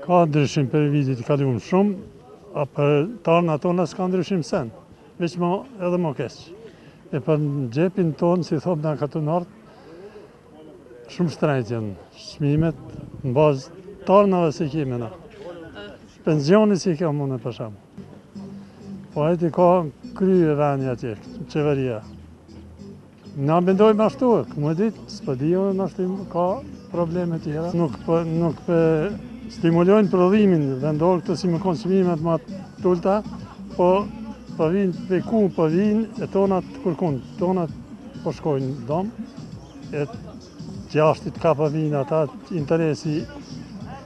Ka ndryshim për vitit i kaluar shumë, a për tarna tona s'ka ndryshim sen, veç më edhe më keq. E për në gjepin tonë, si thot nga katunart, shumë shtrejt janë çmimet në bazë tarnave si kemi na. Pensioni si ka mune për shumë. Po ajti ka krye veni atje, qeveria. Na mendojmë ashtu, më ditë, s'po dijojmë ashtu ka probleme tjera. Nuk për stimulojnë prodhimin vendor këtë si më konë çmimet më të ulta, po vinë për ku, po vinë e tonat kërkun, tonat po shkojnë në dom, e gjashtit ka po vinë ata interesi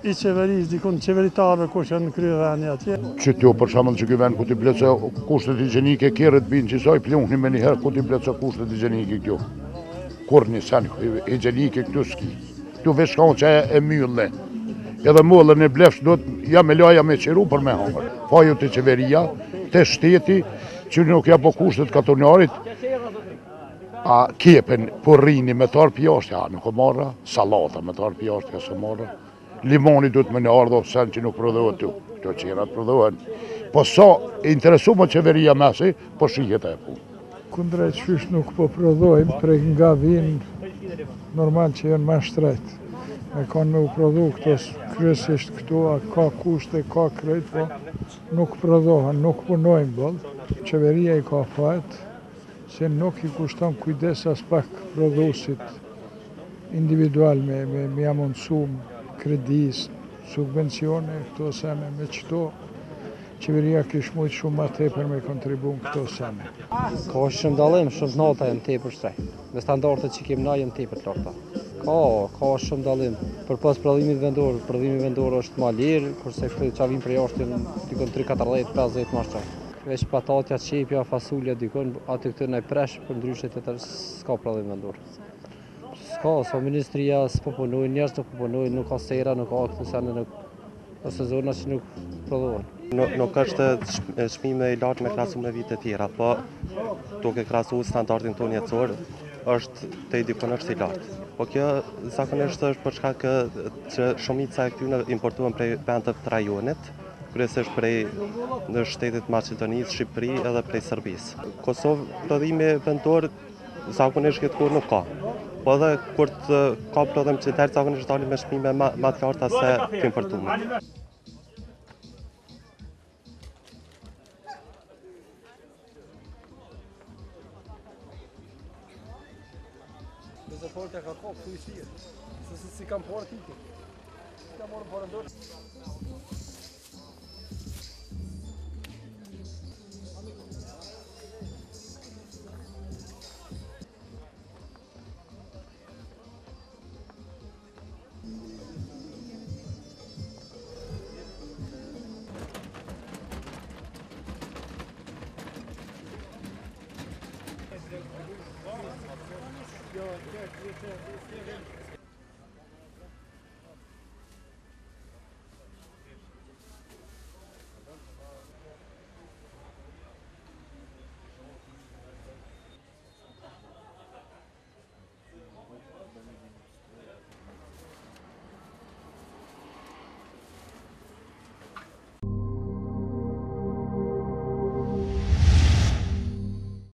i qeverisë, dikun qeveritarëve kush janë në krye veni atje. Që kjo për shembull që ky vend ku ti plotse kushtet higjienike kerët binë që soi plumni më një herë ku ti plotse kushtet higjienike kjo. Kur një sen higjienike këtu ski. Këtu veç shkon që e myllë. Edhe mollën e blefsh do të ja me laja me qiru për me hangër. Faju të qeveria, të shteti, që nuk ja po kushtet katonarit, a kjepen për rini me tarë pjashtë, ja nuk o marra, salata me tarë pjashtë, ja së marra. Limoni du të me në ardho sen që nuk prodhohet tu, këto qerat prodhohen. Po sa interesu më qeveria mesi, po shihet e punë. Kundrejt qysh nuk po prodhojmë, prej nga vinë normal që janë ma shtrejt. E kanë me u prodhu këto kryesisht këtu, ka kushte, ka krejt, po nuk prodhohen, nuk punojnë bëllë. Qeveria i ka fajt, se nuk i kushton kujdes as pak prodhusit individual me jamundësu kredis, subvencione, këto sene me qëto. Qeveria kish mujtë shumë ma tepër me kontribu në këto sene. Ka shumë dalim, shumë nata jenë tepër shtrejt. Me standartet që kemë na jenë tepër të larta. Ka shumë dalim. Për pas prodhimit vendor është ma lirë, kurse këtë që avim për jashtë jenë dikon 3-14-50 ma shtrejt. Veç patatja, qepja, fasulja dikon, aty këtë në presh për ndryshet e tërë s'ka prodhim vendor. S'ka, so ministria s'po punojnë, njerës nuk po punojnë, nuk ka sera, nuk ka këtë sene, ose zona që nuk prodhohen. Nuk është çmime i lartë me krahasu me vite tjera, po duke krahasu standardin tonë jetësor, është te dikon është i lartë. Po kjo zakonisht është për shkak që shumica e këtyre importohen prej vendeve të rajonit, kryesisht prej në shtetet Maqedonisë, Shqipëri edhe prej Serbisë. Kosovë prodhimi vendor zakonisht këtë kur nuk ka. Po edhe kur ka prodhim qytetar zakonisht dalin me çmime më të larta se të importuar. Nëse folë ka kopë, ku i shirë, se si kam porë tike. Si kam morë porë ndorë. Jo,